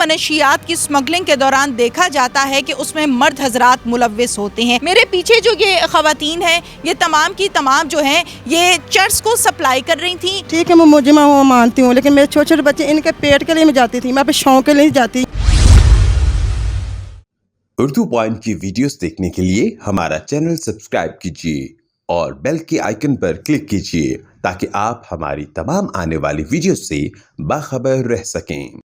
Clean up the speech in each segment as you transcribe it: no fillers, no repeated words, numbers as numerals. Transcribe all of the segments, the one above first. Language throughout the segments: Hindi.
मनशियात की स्मगलिंग के दौरान देखा जाता है कि उसमें मर्द हजरात मुलव्विस होते हैं। मेरे पीछे जो ये खवातीन हैं, ये तमाम की तमाम जो हैं ये चर्च को सप्लाई कर रही थी। ठीक है, मैं मुजरिमा हूँ, मानती हूँ, लेकिन मेरे छोटे छोटे बच्चे, इनके पेट के लिए मैं जाती थी, मैं अपने शौक के लिए जाती। उर्दू पॉइंट की वीडियोस देखने के लिए हमारा चैनल सब्सक्राइब कीजिए और बेल के आइकन पर क्लिक कीजिए ताकि आप हमारी तमाम आने वाली वीडियो से बाखबर रह सकें।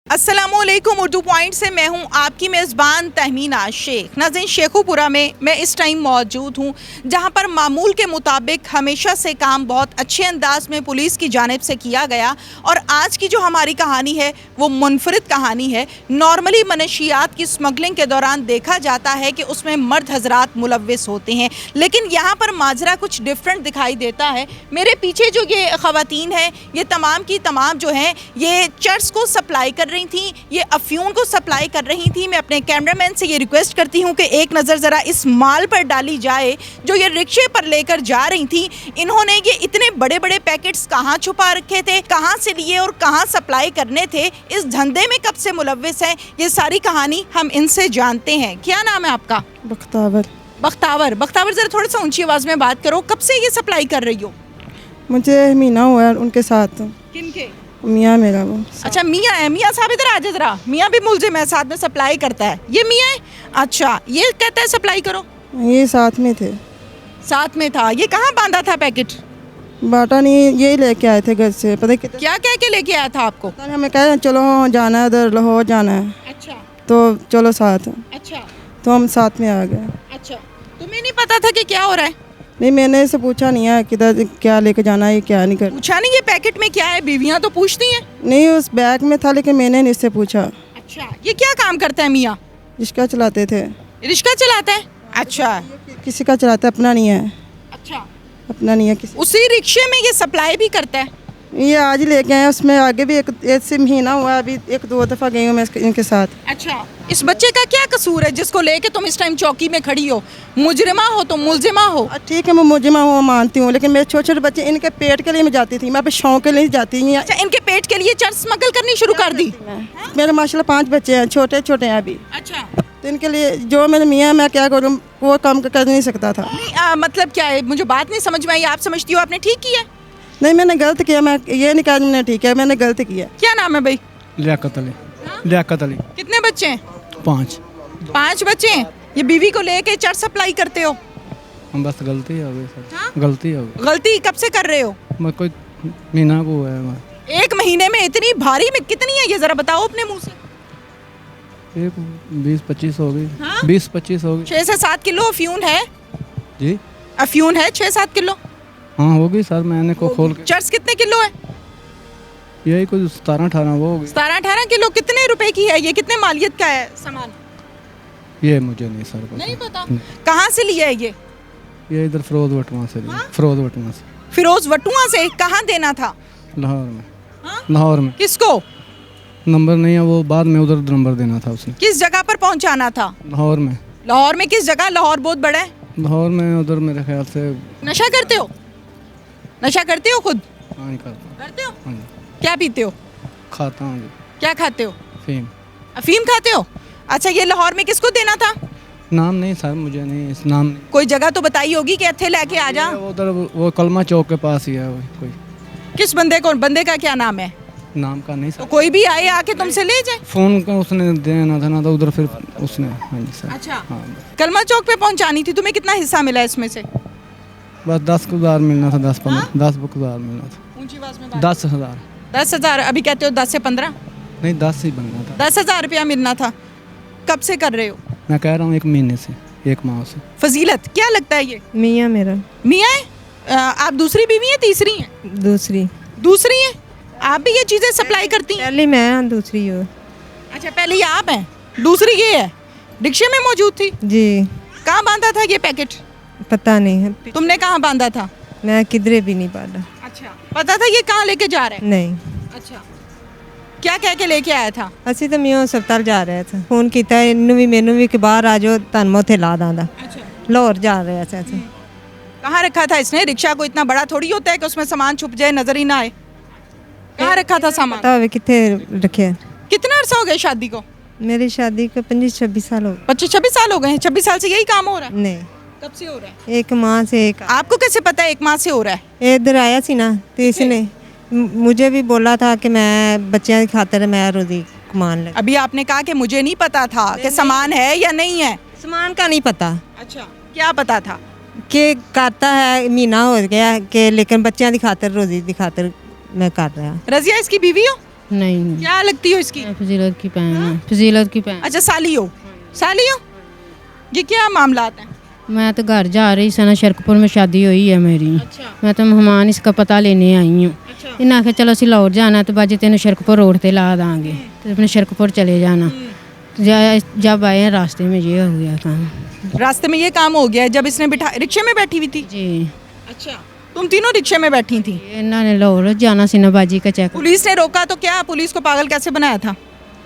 अस्सलामुअलैकुम, उर्दू पॉइंट से मैं हूं आपकी मेज़बान तहमीना शेख। नाज़रीन, शेखुपुरा में मैं इस टाइम मौजूद हूं जहां पर मामूल के मुताबिक हमेशा से काम बहुत अच्छे अंदाज में पुलिस की जानिब से किया गया और आज की जो हमारी कहानी है वो मुनफरिद कहानी है। नॉर्मली मनशियात की स्मगलिंग के दौरान देखा जाता है कि उसमें मर्द हजरात मुलव्विस होते हैं, लेकिन यहाँ पर माजरा कुछ डिफरेंट दिखाई देता है। मेरे पीछे जो ये खवातीन हैं, ये तमाम की तमाम जो हैं ये चर्च को सप्लाई कर रही थी, ये अफ्यून को सप्लाई कर रही थी। मैं अपने कैमरामैन से ये रिक्वेस्ट करती हूँ कि एक नज़र ज़रा इस माल पर डाली जाए जो ये रिक्शे पर लेकर जा रही थी। इन्होंने ये इतने बड़े बड़े पैकेट्स कहाँ छुपा रखे थे, कहाँ से लिए और कहाँ सप्लाई करने थे, इस धंधे में कब से मुलव्विस हैं, ये सारी कहानी हम इनसे जानते हैं। क्या नाम है आपका? बख्तावर। बख्तावर, बख्तावर ज़रा थोड़ा सा ऊंची आवाज़ में बात करो। कब से ये सप्लाई कर रही हो? मुझे महीना हुआ है उनके साथ। किनके? मियाँ मेरा वो। अच्छा, मियाँ है। मियाँ साहब इधर आ जाए ज़रा। मियाँ भी मुलजिम है, साथ में सप्लाई करता है। ये मियाँ है? अच्छा, ये कहता है सप्लाई करो। ये साथ में थे। साथ में था। ये कहाँ बांधा था पैकेट? बाटा नहीं, यही लेके आए थे घर से। पता कितना क्या कह के लेके आया था आपको? हमें कहा चलो जाना है, उधर लाहौर जाना है, अच्छा तो चलो साथ। अच्छा तो हम साथ में आ गए। अच्छा, तुम्हें नहीं पता था कि क्या हो रहा है? नहीं, मैंने इससे पूछा नहीं है किधर क्या लेके जाना है, क्या नहीं कर। पूछा नहीं ये पैकेट में क्या है? बीवियाँ तो पूछती हैं। नहीं, उस बैग में था, लेकिन मैंने नहीं इससे पूछा। अच्छा, ये क्या काम करता है मियाँ? रिक्शा चलाते थे। रिक्शा चलाता है? अच्छा किसी का चलाता है, अपना नहीं है। अच्छा, अपना नहीं है किसी। उसी रिक्शे में ये सप्लाई भी करता है? ये आज ही लेके आए, उसमें आगे भी एक से महीना हुआ, अभी एक दो दफ़ा गई हूँ मैं इनके साथ। अच्छा, इस बच्चे का क्या कसूर है जिसको लेके तुम इस टाइम चौकी में खड़ी हो? मुजरिमा हो तो मुलजिमा हो। ठीक है, मैं मुजरिमा हूँ, मानती हूँ, लेकिन मेरे छोटे छोटे बच्चे, इनके पेट के लिए मैं जाती थी, मैं अपने शौक के लिए जाती थी। अच्छा, इनके पेट के लिए चर्च स्मगल करनी शुरू कर दी? मेरे माशाल्लाह 5 बच्चे हैं, छोटे छोटे हैं अभी। अच्छा, तो इनके लिए जो मेरे मियाँ, मैं क्या करूँ, वो काम कर नहीं सकता था। नहीं मतलब क्या है, मुझे बात नहीं समझ में आई। आप समझती हो आपने ठीक किया? नहीं, मैंने गलत किया, मैं ये नहीं कहा मैंने ठीक है, मैंने गलत किया। क्या नाम है भाई? लियाकत अली। लियाकत अली। कितने बच्चे हैं? 5। 5 बच्चे हैं। ये बीवी को लेके चर्च सप्लाई करते हो? हम बस गलती हो गई सर। हाँ? गलती हो गई। गलती कब से कर रहे हो? मैं कोई महीना को हुआ है मैं। 1 महीने में इतनी भारी में कितनी है ये जरा बताओ अपने मुंह से। एक 20-25 हो गई। हाँ? 20-25 हो गई 6 से 7 किलो अफ्यून है? जी। अफ्यून है 6-7 किलो? हाँ होगी सर, मैंने को खोल के। चर्च कितने किलो है? यही कुछ 17-18 वो होगी। 17-18 किलो। कितने रुपए की है ये? कितने मालियत का है सामान? ये मुझे नहीं सर पता। नहीं पता। कहाँ से लिया है ये? ये इधर फिरोज वटवा से लिया। फिरोज वटवा से। फिरोज वटुआ से। कहाँ देना था? लाहौर में। हाँ? लाहौर में। किसको? नंबर नहीं है, वो बाद में उधर नंबर देना था उसने। किस जगह पर पहुँचाना था? लाहौर में। लाहौर में किस जगह? लाहौर बहुत बड़ा है। लाहौर में उधर मेरे ख्याल से। नशा करते हो? नशा करते हो खुद? हाँ नहीं करता। करते हो? हाँ जी। क्या पीते हो? खाता हूँ जी। क्या खाते हो? फीम। अफीम खाते हो? अच्छा, ये लाहौर में किसको देना था? नाम नहीं सर, मुझे नहीं इस नाम नहीं। कोई जगह तो बताई होगी कि अथे लेके आ जा। उधर वो कलमा चौक के पास ही है वो कोई। किस बंदे को? बंदे का क्या नाम है? नाम का नहीं तो सर। कोई भी आए आके तुमसे ले जाए। फोन का उसने देना था ना, तो उधर फिर उसने। हाँ जी सर। अच्छा, हाँ कलमा चौक पे पहुंचानी थी। तुम्हें कितना हिस्सा मिला इसमें से? बस 10,000 मिलना था। 10,000 मिलना था। ऊंची आवाज में 10,000। 10,000। अभी कहते हो 10 से 15? नहीं 10 ही बनना था। 10,000 रुपया मिलना था। कब से कर रहे हो? मैं कह रहा हूँ 1 महीने से, 1 माह से। फजीलत, क्या लगता है ये? मियाँ मेरा। मियाँ है? आप दूसरी बीवी हैं तीसरी हैं? दूसरी। दूसरी हैं। आप भी ये चीजें सप्लाई करती हैं? पहली मैं, दूसरी हो। अच्छा, पहले ये आप हैं, दूसरी ये है। रिक्शे में मौजूद थी? जी। कहाँ बांधा था ये पैकेट? पता नहीं है, तुमने कहाँ बांधा था? मैं किधरे भी नहीं पढ़ा। अच्छा, पता था ये कहाँ लेके जा रहे हैं? नहीं। अच्छा, क्या कह के लेके आया था? ਅਸੀਂ ਤਾਂ ਮਿਓ ਹਸਪਤਾਲ ਜਾ ਰਿਹਾ ਸੀ। ਫੋਨ ਕੀਤਾ ਇਹਨੂੰ ਵੀ ਮੈਨੂੰ ਵੀ ਕਿ ਬਾਹਰ ਆ ਜਾਓ, ਤੁਹਾਨੂੰ ਮੈਂ ਉੱਥੇ ਲਾ ਦਾਂਦਾ। अच्छा, ਲਾਹੌਰ ਜਾ ਰਿਹਾ ਸੀ ਅਸੀਂ। कहाँ रखा था इसने? रिक्शा को इतना बड़ा थोड़ी होता है कि उसमें सामान छुप जाए, नजर ही ना आए। कहाँ रखा था सामान? पता होवे किथे रखे। कितना अरसा हो गया शादी को? मेरी शादी को 25-26 साल हो 25-26 साल हो गए हैं। 26 साल से यही काम हो रहा है? नहीं, कब से हो रहा है? एक माह से एक आपको कैसे पता है 1 माह से हो रहा है? इधर आया सी ना, तो इसने मुझे भी बोला था कि मैं बच्चों की खातिर मैं रोजी कमान लगा। अभी आपने कहा कि मुझे नहीं पता था कि सामान है या नहीं है। सामान का नहीं पता अच्छा, क्या पता था? कि करता है, महीना हो गया कि लेकिन बच्चों की खातिर रोजी की खातिर मैं कर रहा। रजिया इसकी बीवी हो? नहीं, क्या लगती हो इसकी? फजीलत की बहन है, फजीलत की बहन। अच्छा, साली हो? साली हो? ये क्या मामलात हैं? मैं तो घर जा रही सना, शरकपुर में शादी हुई है मेरी। अच्छा। मैं तो मेहमान इसका पता लेने आई हूँ। अच्छा। इन्हें आखे चलो असं लाहौर जाना तो बाजी तेन शरकपुर रोड पे ला देंगे, तो अपने शरकपुर चले जाना। जब आए हैं रास्ते में ये हो गया काम। रास्ते में ये काम हो गया है जब इसने बिठा रिक्शे में बैठी हुई थी? जी, अच्छा, तुम तीनों रिक्शे में बैठी थी? इन्होंने लाहौर जाना सी ना बाजी का चेक। पुलिस ने रोका तो क्या? पुलिस को पागल कैसे बनाया था?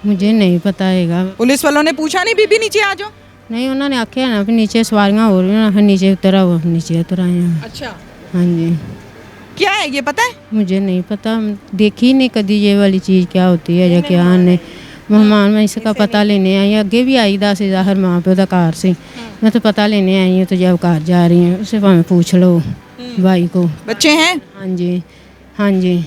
मुझे नहीं पता है। पुलिस वालों ने पूछा नहीं बीबी नीचे आ जाओ? नहीं, उन्होंने आख्या ना फिर नीचे सवारियाँ हो रही हैं, फिर नीचे उतर आओ, नीचे उतर आए हैं। अच्छा, हाँ जी, क्या है ये पता है? मुझे नहीं पता, देखी नहीं कभी ये वाली चीज़ क्या होती है या क्या नहीं। मेहमान मैं इसका पता लेने आई, अगे भी आई 10 ज़ाहिर माँ प्यो का कार से। मैं तो पता लेने आई हूँ, तो जब कार जा रही हूँ उसे भावें पूछ लो भाई को। बच्चे हैं? हाँ जी, हाँ जी।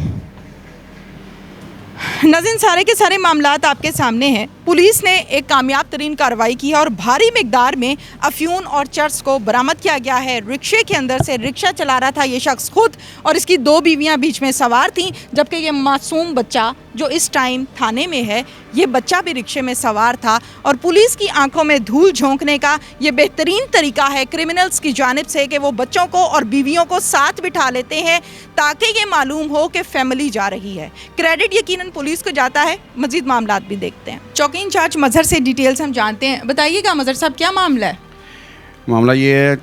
नाज़रीन, सारे के सारे मामलात आपके सामने हैं। पुलिस ने एक कामयाब तरीन कार्रवाई की है और भारी मिकदार में अफ्यून और चर्स को बरामद किया गया है। रिक्शे के अंदर से रिक्शा चला रहा था ये शख्स खुद, और इसकी 2 बीवियां बीच में सवार थीं, जबकि ये मासूम बच्चा जो इस टाइम थाने में है, ये बच्चा भी रिक्शे में सवार था। और पुलिस की आंखों में धूल झोंकने का ये बेहतरीन तरीका है क्रिमिनल्स की जानिब से कि वो बच्चों को और बीवियों को साथ बिठा लेते हैं ताकि ये मालूम हो कि फैमिली जा रही है। क्रेडिट यकीनन पुलिस को जाता है। मजीद मामलात भी देखते हैं। चौकी इंचार्ज मजहर से डिटेल्स हम जानते हैं। बताइएगा मजहर साहब, क्या मामला है? मामला ये है,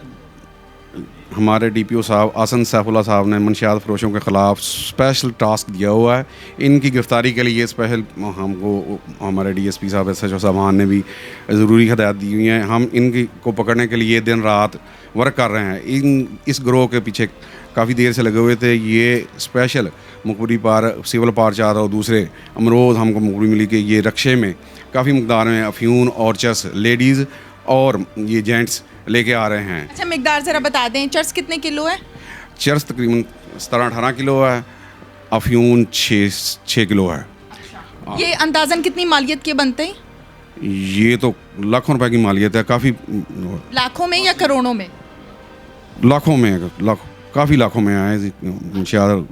हमारे डीपीओ साहब आसन सैफुल्ला साहब ने मंशियात फरोशों के ख़िलाफ़ स्पेशल टास्क दिया हुआ है। इनकी गिरफ़्तारी के लिए स्पेशल हमको हमारे डीएसपी साहब SHO साहबान ने भी ज़रूरी हदायत दी हुई हैं। हम इनकी को पकड़ने के लिए दिन रात वर्क कर रहे हैं। इस ग्रोह के पीछे काफ़ी देर से लगे हुए थे। ये स्पेशल मुखबरी पार सिविल पार 4 और दूसरे अमरोज़ हमको मुखबरी मिली कि ये रक्शे में काफ़ी मकदार में अफ्यून और चर्स लेडीज़ और ये जेंट्स लेके आ रहे हैं। अच्छा, मिकदार ज़रा बता दें, चर्स कितने किलो है? चर्स तकरीबन 17-18 किलो है, अफ्यून 6 किलो है। ये अंदाज़न कितनी मालियत के बनते हैं? ये तो लाखों रुपए की मालियत है, काफ़ी लाखों में या करोड़ों में? लाखों में, काफ़ी लाखों में आए। शायद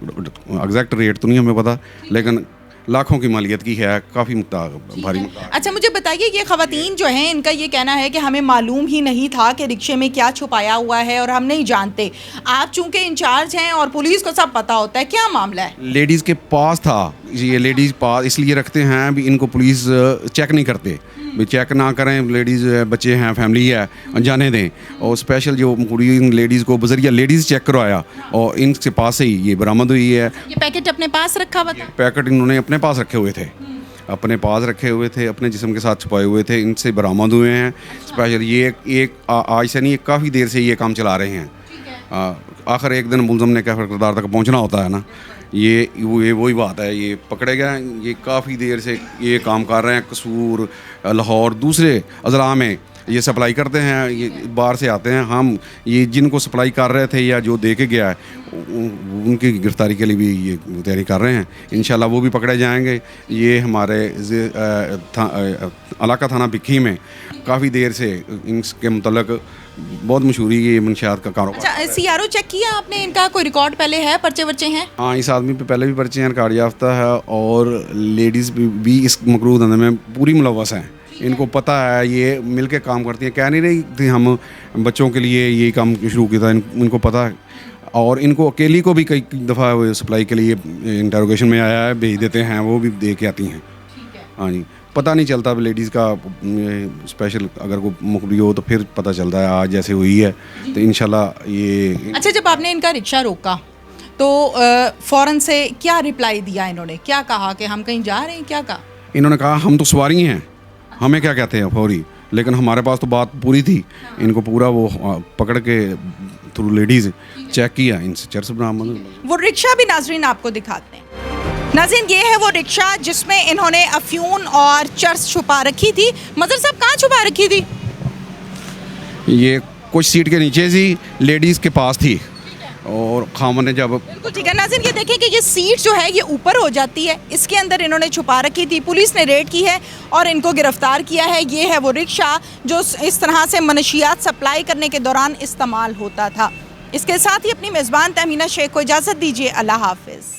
एग्जैक्ट रेट तो नहीं हमें पता, लेकिन लाखों की मालियत की है, काफ़ी भारी मकदार। अच्छा, मुझे बताइए, ये ख़वातीन जो हैं इनका ये कहना है कि हमें मालूम ही नहीं था कि रिक्शे में क्या छुपाया हुआ है और हम नहीं जानते। आप चूंकि इंचार्ज हैं और पुलिस को सब पता होता है, क्या मामला है? लेडीज़ के पास था, ये लेडीज़ पास इसलिए रखते हैं भी इनको पुलिस चेक नहीं करते, भी चेक ना करें, लेडीज़ बच्चे हैं, फैमिली है, जाने दें। और स्पेशल जो पूरी लेडीज़ को बजरिया लेडीज़ चेक करवाया और इनके पास से ही ये बरामद हुई है। ये पैकेट अपने पास रखा हुआ था? पैकेट इन्होंने अपने पास रखे हुए थे, अपने पास रखे हुए थे, अपने जिस्म के साथ छुपाए हुए थे, इनसे बरामद हुए हैं। स्पेशल ये एक आज से नहीं, काफ़ी देर से ये काम चला रहे हैं। आखिर एक दिन मुलज़म ने क्या किरदार तक पहुंचना होता है ना, ये वही बात है। ये पकड़े गए, ये काफ़ी देर से ये काम कर रहे हैं। कसूर, लाहौर, दूसरे अजला में ये सप्लाई करते हैं, ये बाहर से आते हैं। हम ये जिनको सप्लाई कर रहे थे या जो दे के गया है उनकी गिरफ्तारी के लिए भी ये तैयारी कर रहे हैं। इंशाल्लाह वो भी पकड़े जाएंगे। ये हमारे इलाका थाना भिक्खी में काफ़ी देर से इनके मतलब बहुत मशहूरी ये मंशियात का कारोबार। अच्छा, CRO चेक किया आपने इनका? कोई रिकॉर्ड पहले है? पर्चे वर्चे हैं? हाँ, इस आदमी पे पहले भी पर्चे हैं, रिकॉर्ड याफ्ता है, और लेडीज़ भी इस मकरूह धंधे में पूरी मुलव्वस हैं। इनको पता है, ये मिल के काम करती हैं। कह नहीं रही थी हम बच्चों के लिए ये काम शुरू किया था, इनको पता है। और इनको अकेली को भी कई दफ़ा सप्लाई के लिए इंटरोगेशन में आया है, भेज देते हैं, वो भी दे के आती हैं। हाँ जी, पता नहीं चलता लेडीज़ का। स्पेशल अगर कोई मुखबरी हो तो फिर पता चलता है। आज जैसे हुई है तो इंशाल्लाह ये। अच्छा, जब आपने इनका रिक्शा रोका तो फ़ौरन से क्या रिप्लाई दिया इन्होंने? क्या कहा कि हम कहीं जा रहे हैं? क्या कहा इन्होंने? कहा हम तो सवारी हैं, हमें क्या कहते हैं फौरी। लेकिन हमारे पास तो बात पूरी थी। इनको पूरा वो पकड़ के थ्रू लेडीज़ चेक किया, इनसे चर्स बरामद। वो रिक्शा भी नाजरीन आपको दिखाते हैं। नाज़रीन, ये है वो रिक्शा जिसमें इन्होंने अफ्यून और चर्स छुपा रखी थी। मजर साहब, कहाँ छुपा रखी थी? ये कुछ सीट के नीचे थी, लेडीज़ के पास थी, और खामन ने जब बिल्कुल ठीक है। नाज़रीन, ये देखिए कि ये सीट जो है ये ऊपर हो जाती है, इसके अंदर इन्होंने छुपा रखी थी। पुलिस ने रेड की है और इनको गिरफ्तार किया है। ये है वो रिक्शा जो इस तरह से मनशियात सप्लाई करने के दौरान इस्तेमाल होता था। इसके साथ ही अपनी मेज़बान तहमीना शेख को इजाज़त दीजिए। अल्लाह हाफिज़।